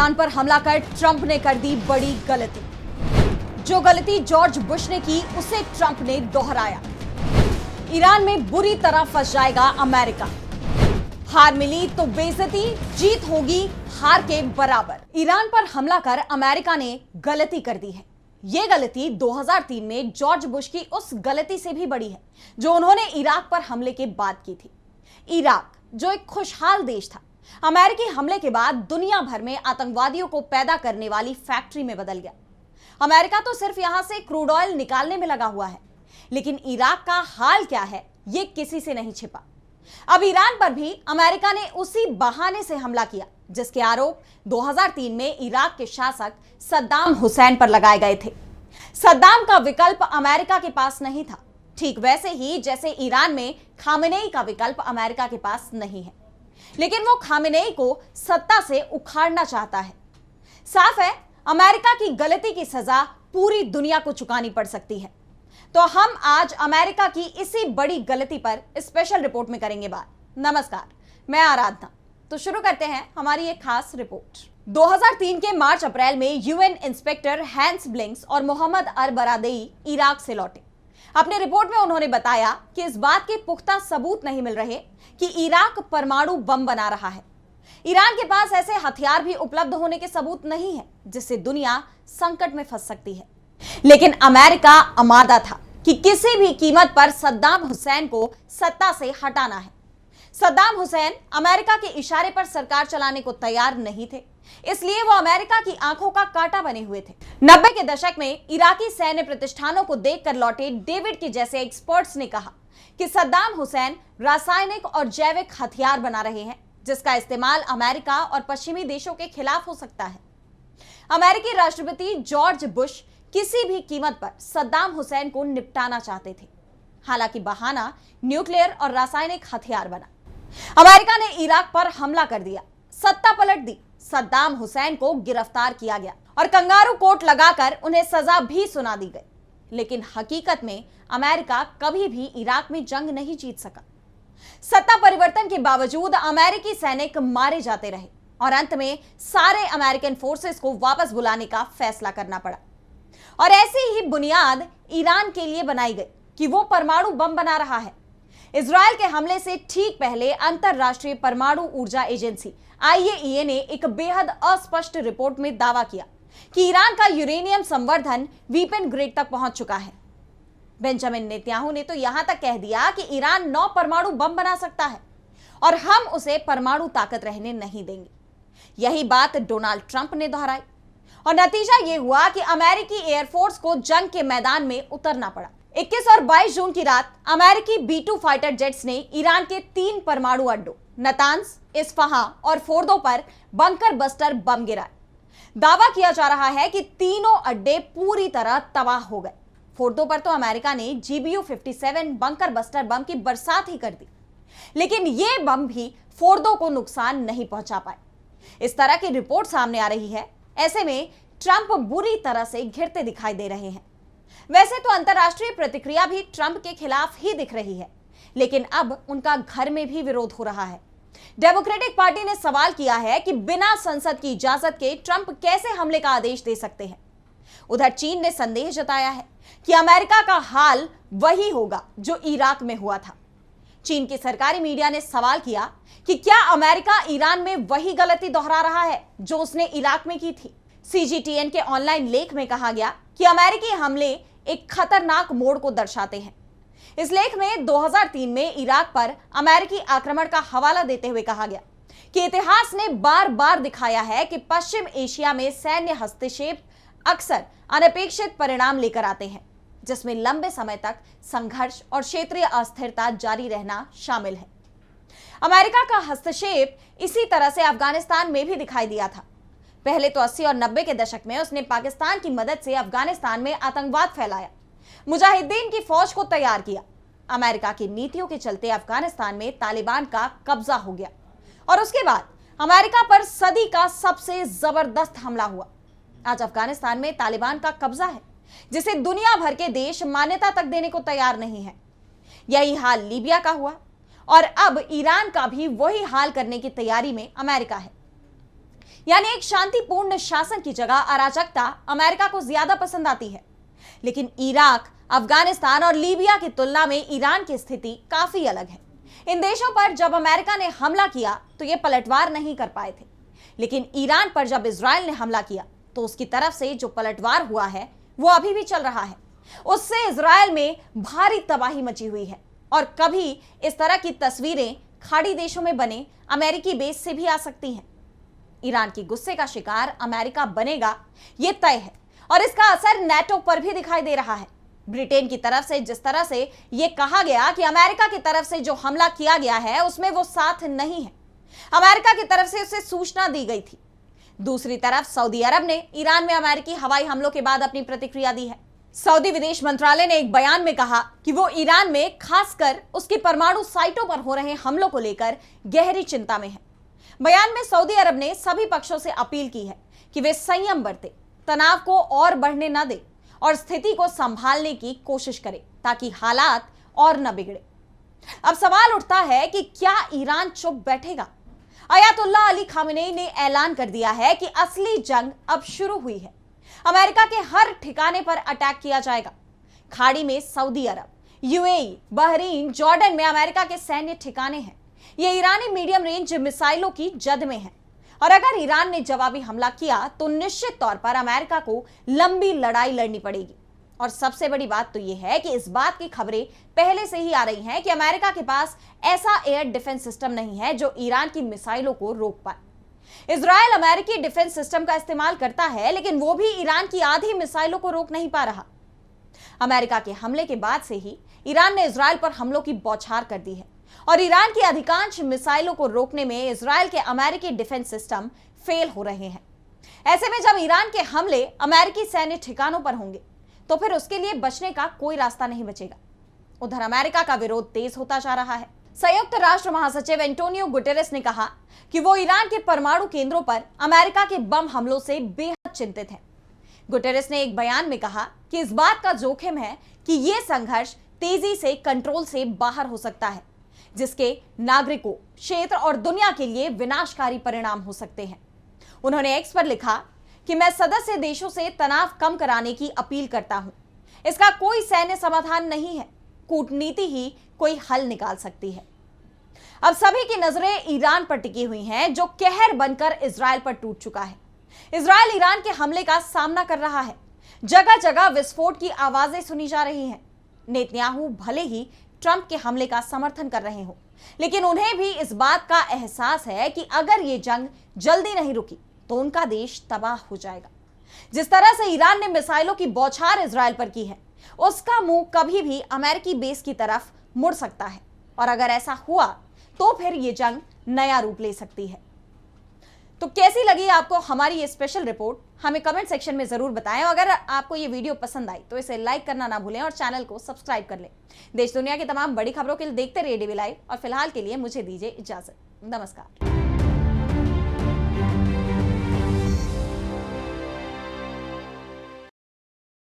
Iran पर हमला कर ट्रंप ने कर दी बड़ी गलती। जो गलती जॉर्ज बुश ने की उसे ट्रंप ने दोहराया। ईरान में बुरी तरह फंस जाएगा अमेरिका। हार मिली तो बेइज्जती, जीत होगी हार के बराबर। ईरान पर हमला कर अमेरिका ने गलती कर दी है। यह गलती 2003 में जॉर्ज बुश की उस गलती से भी बड़ी है जो उन्होंने इराक पर हमले के बाद की थी। इराक जो एक खुशहाल देश था, अमेरिकी हमले के बाद दुनिया भर में आतंकवादियों को पैदा करने वाली फैक्ट्री में बदल गया। अमेरिका तो सिर्फ यहां से क्रूड ऑयल निकालने में लगा हुआ है, लेकिन इराक का हाल क्या है यह किसी से नहीं छिपा। अब ईरान पर भी अमेरिका ने उसी बहाने से हमला किया जिसके आरोप 2003 में इराक के शासक सद्दाम हुसैन पर लगाए गए थे। सद्दाम का विकल्प अमेरिका के पास नहीं था, ठीक वैसे ही जैसे ईरान में खामेनेई का विकल्प अमेरिका के पास नहीं है, लेकिन वो खामेनेई को सत्ता से उखाड़ना चाहता है। साफ है, अमेरिका की गलती की सजा पूरी दुनिया को चुकानी पड़ सकती है। तो हम आज अमेरिका की इसी बड़ी गलती पर स्पेशल रिपोर्ट में करेंगे बात। नमस्कार, मैं आराधना। तो शुरू करते हैं हमारी एक खास रिपोर्ट। 2003 के मार्च अप्रैल में यूएन इंस्पेक्टर हैंस ब्लिंक्स और मोहम्मद अल बरादई इराक से लौटे। अपने रिपोर्ट में उन्होंने बताया कि इस बात के पुख्ता सबूत नहीं मिल रहे कि इराक परमाणु बम बना रहा है। ईरान के पास ऐसे हथियार भी उपलब्ध होने के सबूत नहीं है जिससे दुनिया संकट में फंस सकती है। लेकिन अमेरिका आमादा था कि किसी भी कीमत पर सद्दाम हुसैन को सत्ता से हटाना है। सद्दाम हुसैन अमेरिका के इशारे पर सरकार चलाने को तैयार नहीं थे, इसलिए वो अमेरिका की आंखों का कांटा बने हुए थे। 90 के दशक में इराकी सैन्य प्रतिष्ठानों को देखकर लौटे डेविड के जैसे एक्सपर्ट्स ने कहा कि सद्दाम हुसैन रासायनिक और जैविक हथियार बना रहे हैं जिसका इस्तेमाल अमेरिका और पश्चिमी देशों के खिलाफ हो सकता है। अमेरिकी राष्ट्रपति जॉर्ज बुश किसी भी कीमत पर सद्दाम हुसैन को निपटाना चाहते थे। हालांकि बहाना न्यूक्लियर और रासायनिक हथियार बना। अमेरिका ने इराक पर हमला कर दिया, सत्ता पलट दी, सद्दाम हुसैन को गिरफ्तार किया गया और कंगारू कोर्ट लगाकर उन्हें सजा भी सुना दी गई। लेकिन हकीकत में अमेरिका कभी भी इराक में जंग नहीं जीत सका। सत्ता परिवर्तन के बावजूद अमेरिकी सैनिक मारे जाते रहे और अंत में सारे अमेरिकन फोर्सेस को वापस बुलाने का फैसला करना पड़ा। और ऐसी ही बुनियाद ईरान के लिए बनाई गई कि वो परमाणु बम बना रहा है। इजरायल के हमले से ठीक पहले अंतरराष्ट्रीय परमाणु ऊर्जा एजेंसी आईएईए ने एक बेहद अस्पष्ट रिपोर्ट में दावा किया कि ईरान का यूरेनियम संवर्धन वीपन ग्रेड तक पहुंच चुका है। बेंजामिन नेतन्याहू ने तो यहां तक कह दिया कि ईरान 9 परमाणु बम बना सकता है और हम उसे परमाणु ताकत रहने नहीं देंगे। यही बात डोनाल्ड ट्रंप ने दोहराई और नतीजा यह हुआ कि अमेरिकी एयरफोर्स को जंग के मैदान में उतरना पड़ा। 21 और 22 जून की रात अमेरिकी B-2 फाइटर जेट्स ने ईरान के 3 परमाणु अड्डों नतांज, इस्फहां और फोर्दो पर बंकर बस्टर बम गिराए। दावा किया जा रहा है कि तीनों अड्डे पूरी तरह तबाह हो गए। फोर्दो पर तो अमेरिका ने GBU-57 बंकर बस्टर बम की बरसात ही कर दी, लेकिन ये बम भी फोर्दो को नुकसान नहीं पहुंचा पाए। इस तरह की रिपोर्ट सामने आ रही है। ऐसे में ट्रंप बुरी तरह से घिरते दिखाई दे रहे हैं। वैसे तो अंतरराष्ट्रीय प्रतिक्रिया भी ट्रंप के खिलाफ ही दिख रही है, लेकिन अब उनका घर में भी विरोध हो रहा है। डेमोक्रेटिक पार्टी ने सवाल किया है कि बिना संसद की इजाजत के ट्रंप कैसे हमले का आदेश दे सकते हैं। उधर चीन ने संदेह जताया है कि अमेरिका का हाल वही होगा जो इराक में हुआ था। चीन की सरकारी मीडिया ने सवाल किया कि क्या अमेरिका ईरान में वही गलती दोहरा रहा है जो उसने इराक में की थी। CGTN के ऑनलाइन लेख में कहा गया कि अमेरिकी हमले एक खतरनाक मोड़ को दर्शाते हैं। इस लेख में 2003 में इराक पर अमेरिकी आक्रमण का हवाला देते हुए कहा गया कि इतिहास ने बार बार दिखाया है कि पश्चिम एशिया में सैन्य हस्तक्षेप अक्सर अनपेक्षित परिणाम लेकर आते हैं, जिसमें लंबे समय तक संघर्ष और क्षेत्रीय अस्थिरता जारी रहना शामिल है। अमेरिका का हस्तक्षेप इसी तरह से अफगानिस्तान में भी दिखाई दिया था। पहले तो 80 और 90 के दशक में उसने पाकिस्तान की मदद से अफगानिस्तान में आतंकवाद फैलाया, मुजाहिदीन की फौज को तैयार किया। अमेरिका की नीतियों के चलते अफगानिस्तान में तालिबान का कब्जा हो गया और उसके बाद अमेरिका पर सदी का सबसे जबरदस्त हमला हुआ। आज अफगानिस्तान में तालिबान का कब्जा है जिसे दुनिया भर के देश मान्यता तक देने को तैयार नहीं है। यही हाल लीबिया का हुआ और अब ईरान का भी वही हाल करने की तैयारी में अमेरिका है। यानी एक शांतिपूर्ण शासन की जगह अराजकता अमेरिका को ज्यादा पसंद आती है। लेकिन इराक, अफगानिस्तान और लीबिया की तुलना में ईरान की स्थिति काफी अलग है। इन देशों पर जब अमेरिका ने हमला किया तो ये पलटवार नहीं कर पाए थे, लेकिन ईरान पर जब इजराइल ने हमला किया तो उसकी तरफ से जो पलटवार हुआ है वो अभी भी चल रहा है। उससे इजराइल में भारी तबाही मची हुई है और कभी इस तरह की तस्वीरें खाड़ी देशों में बने अमेरिकी बेस से भी आ सकती हैं। ईरान की गुस्से का शिकार अमेरिका बनेगा ये तय है और इसका असर नेटो पर भी दिखाई दे रहा है। ब्रिटेन की तरफ से जिस तरह से यह कहा गया कि अमेरिका की तरफ से जो हमला किया गया है उसमें वो साथ नहीं है, अमेरिका की तरफ से उसे सूचना दी गई थी। दूसरी तरफ सऊदी अरब ने ईरान में अमेरिकी हवाई हमलों के बाद अपनी प्रतिक्रिया दी है। सऊदी विदेश मंत्रालय ने एक बयान में कहा कि वो ईरान में खासकर उसकी परमाणु साइटों पर हो रहे हमलों को लेकर गहरी चिंता में है। बयान में सऊदी अरब ने सभी पक्षों से अपील की है कि वे संयम बरतें, तनाव को और बढ़ने न दें और स्थिति को संभालने की कोशिश करें ताकि हालात और न बिगड़े। अब सवाल उठता है कि क्या ईरान चुप बैठेगा? अयातुल्लाह अली खामेनेई ने ऐलान कर दिया है कि असली जंग अब शुरू हुई है। अमेरिका के हर ठिकाने पर अटैक किया जाएगा। खाड़ी में सऊदी अरब, यूएई, बहरीन, जॉर्डन में अमेरिका के सैन्य ठिकाने हैं। ये ईरानी मीडियम रेंज मिसाइलों की जद में है और अगर ईरान ने जवाबी हमला किया तो निश्चित तौर पर अमेरिका को लंबी लड़ाई लड़नी पड़ेगी। और सबसे बड़ी बात तो यह है कि इस बात की खबरें पहले से ही आ रही हैं कि अमेरिका के पास ऐसा एयर डिफेंस सिस्टम नहीं है जो ईरान की मिसाइलों को रोक पाए। इजराइल अमेरिकी डिफेंस सिस्टम का इस्तेमाल करता है, लेकिन वो भी ईरान की आधी मिसाइलों को रोक नहीं पा रहा। अमेरिका के हमले के बाद से ही ईरान ने इजराइल पर हमलों की बौछार कर दी है और ईरान की अधिकांश मिसाइलों को रोकने में इजराइल के अमेरिकी डिफेंस सिस्टम फेल हो रहे हैं। ऐसे में जब ईरान के हमले अमेरिकी सैन्य ठिकानों पर होंगे तो फिर उसके लिए बचने का कोई रास्ता नहीं बचेगा। उधर अमेरिका का विरोध तेज होता जा रहा है। संयुक्त राष्ट्र महासचिव एंटोनियो गुटेरेस ने कहा कि वो ईरान के परमाणु केंद्रों पर अमेरिका के बम हमलों से बेहद चिंतित हैं। गुटेरेस ने एक बयान में कहा कि इस बात का जोखिम है कि यह संघर्ष तेजी से कंट्रोल से बाहर हो सकता है, जिसके नागरिकों, क्षेत्र और दुनिया के लिए विनाशकारी परिणाम हो सकते हैं। उन्होंने एक्स पर लिखा कि मैं सदस्य देशों से तनाव कम कराने की अपील करता हूं। इसका कोई सैन्य समाधान नहीं है, कूटनीति ही कोई हल निकाल सकती है। अब सभी की नजरें ईरान पर टिकी हुई हैं, जो कहर बनकर इजराइल पर टूट चुका है। इजराइल ईरान के हमले का सामना कर रहा है। जगह जगह विस्फोट की आवाजें सुनी जा रही हैं। नेतन्याहू भले ही ट्रंप के हमले का समर्थन कर रहे हो, लेकिन उन्हें भी इस बात का एहसास है कि अगर ये जंग जल्दी नहीं रुकी तो उनका देश तबाह हो जाएगा। जिस तरह से ईरान ने मिसाइलों की बौछार इजराइल पर की है, उसका मुंह कभी भी अमेरिकी बेस की तरफ मुड़ सकता है और अगर ऐसा हुआ तो फिर यह जंग नया रूप ले सकती है। तो कैसी लगी आपको हमारी ये स्पेशल रिपोर्ट? हमें कमेंट सेक्शन में जरूर बताएं। अगर आपको ये वीडियो पसंद आई तो इसे लाइक करना ना भूलें और चैनल को सब्सक्राइब कर लें। देश दुनिया की तमाम बड़ी खबरों के लिए देखते रहिए डीवी लाइव और फिलहाल के लिए मुझे दीजिए इजाजत। नमस्कार।